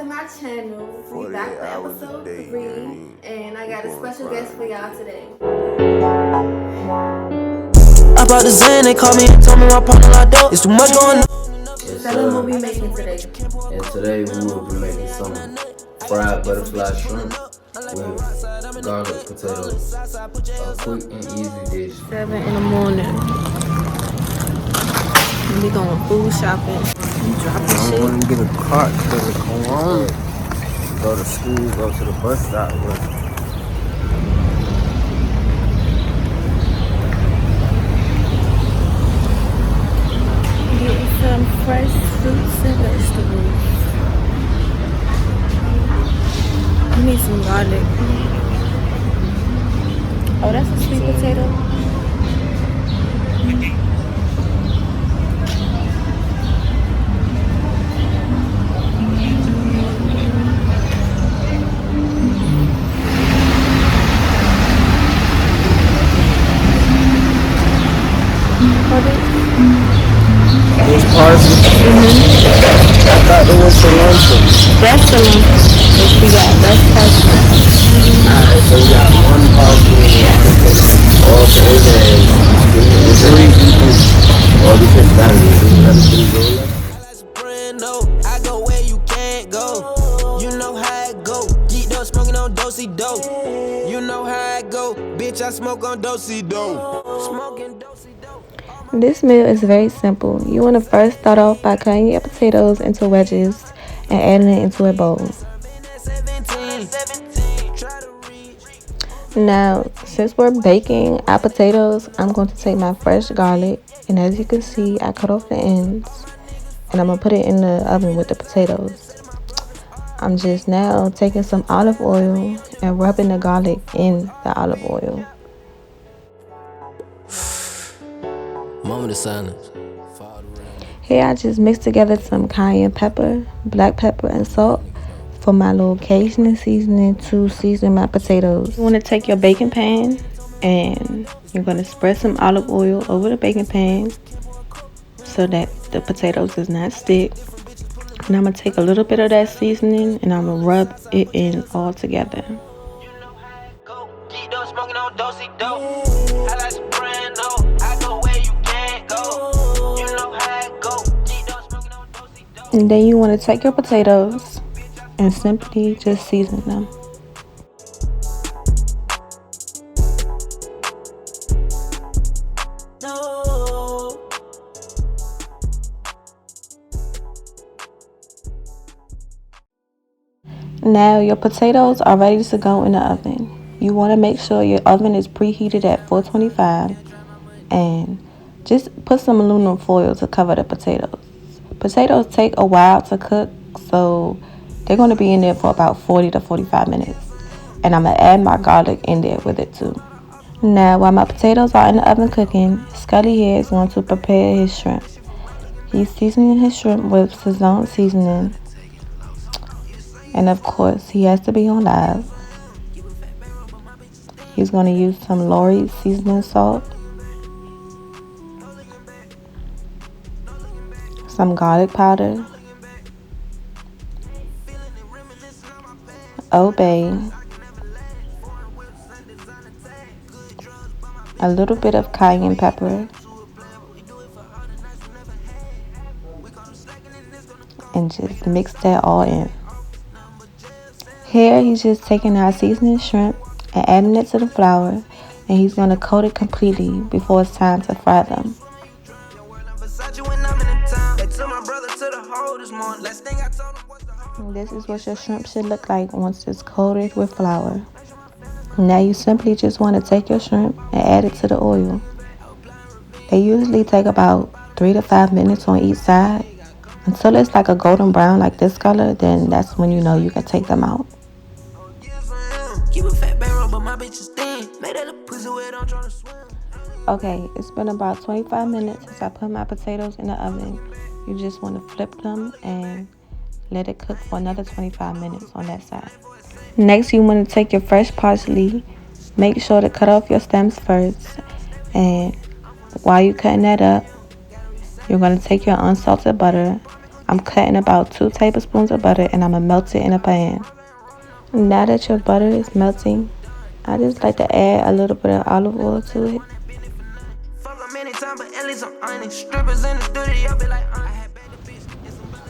to my channel. We back for episode 3, and I got a special guest for y'all today. I brought the Zen, they called me and told me my partner locked up. It's too much going on. Tell them what we making today. And today we will be making some fried butterfly shrimp with garlic potatoes. A quick and easy dish. 7 in the morning. We going food shopping. Dropping shit. I don't want to get a cart because of Corona. Go to school, go to the bus stop. Getting some fresh fruits and vegetables. We need some garlic. Oh, that's a sweet potato. There's parsley. I thought there was cilantro. That's the one. What we got? That's parsley. Alright, so we got one parsley and one potato. All flavors. It's three people. All because that is another three. I go where you can't go. You know how it go. Geeked up smoking on do-si-do. You know how it go. Bitch, I smoke on do-si-do. Smoking do-si-do. This meal is very simple. You want to first start off by cutting your potatoes into wedges and adding it into a bowl. Now, since we're baking our potatoes, I'm going to take my fresh garlic, and as you can see, I cut off the ends, and I'm going to put it in the oven with the potatoes. I'm just now taking some olive oil and rubbing the garlic in the olive oil. Moment of silence. Here I just mixed together some cayenne pepper, black pepper, and salt for my little Cajun seasoning to season my potatoes. You want to take your baking pan and you're going to spread some olive oil over the baking pan so that the potatoes does not stick. And I'm going to take a little bit of that seasoning and I'm going to rub it in all together. And then you want to take your potatoes and simply just season them. Now your potatoes are ready to go in the oven. You want to make sure your oven is preheated at 425 and just put some aluminum foil to cover the potatoes. Potatoes take a while to cook, so they're going to be in there for about 40 to 45 minutes. And I'm going to add my garlic in there with it too. Now, while my potatoes are in the oven cooking, Scully here is going to prepare his shrimp. He's seasoning his shrimp with Sazon seasoning. And of course, he has to be on live. He's going to use some Lori's seasoning salt, some garlic powder, Old Bay, a little bit of cayenne pepper, and just mix that all in. Here he's just taking our seasoned shrimp and adding it to the flour, and he's going to coat it completely before it's time to fry them. This is what your shrimp should look like once it's coated with flour. Now you simply just want to take your shrimp and add it to the oil. They usually take about 3 to 5 minutes on each side. Until it's like a golden brown like this color, then that's when you know you can take them out. Okay, it's been about 25 minutes since I put my potatoes in the oven. You just want to flip them and let it cook for another 25 minutes on that side. Next, you want to take your fresh parsley. Make sure to cut off your stems first. And while you're cutting that up, you're going to take your unsalted butter. I'm cutting about 2 tablespoons of butter and I'm going to melt it in a pan. Now that your butter is melting, I just like to add a little bit of olive oil to it.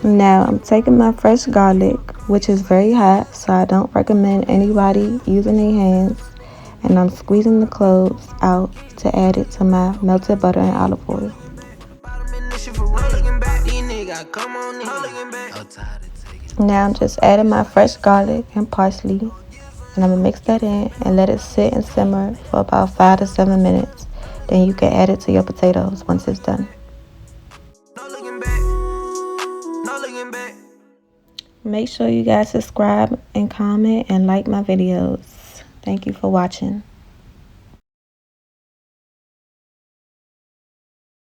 Now I'm taking my fresh garlic, which is very hot, so I don't recommend anybody using their hands, and I'm squeezing the cloves out to add it to my melted butter and olive oil. Now I'm just adding my fresh garlic and parsley, and I'm gonna mix that in and let it sit and simmer for about 5 to 7 minutes. Then you can add it to your potatoes once it's done. Make sure you guys subscribe and comment and like my videos. Thank you for watching.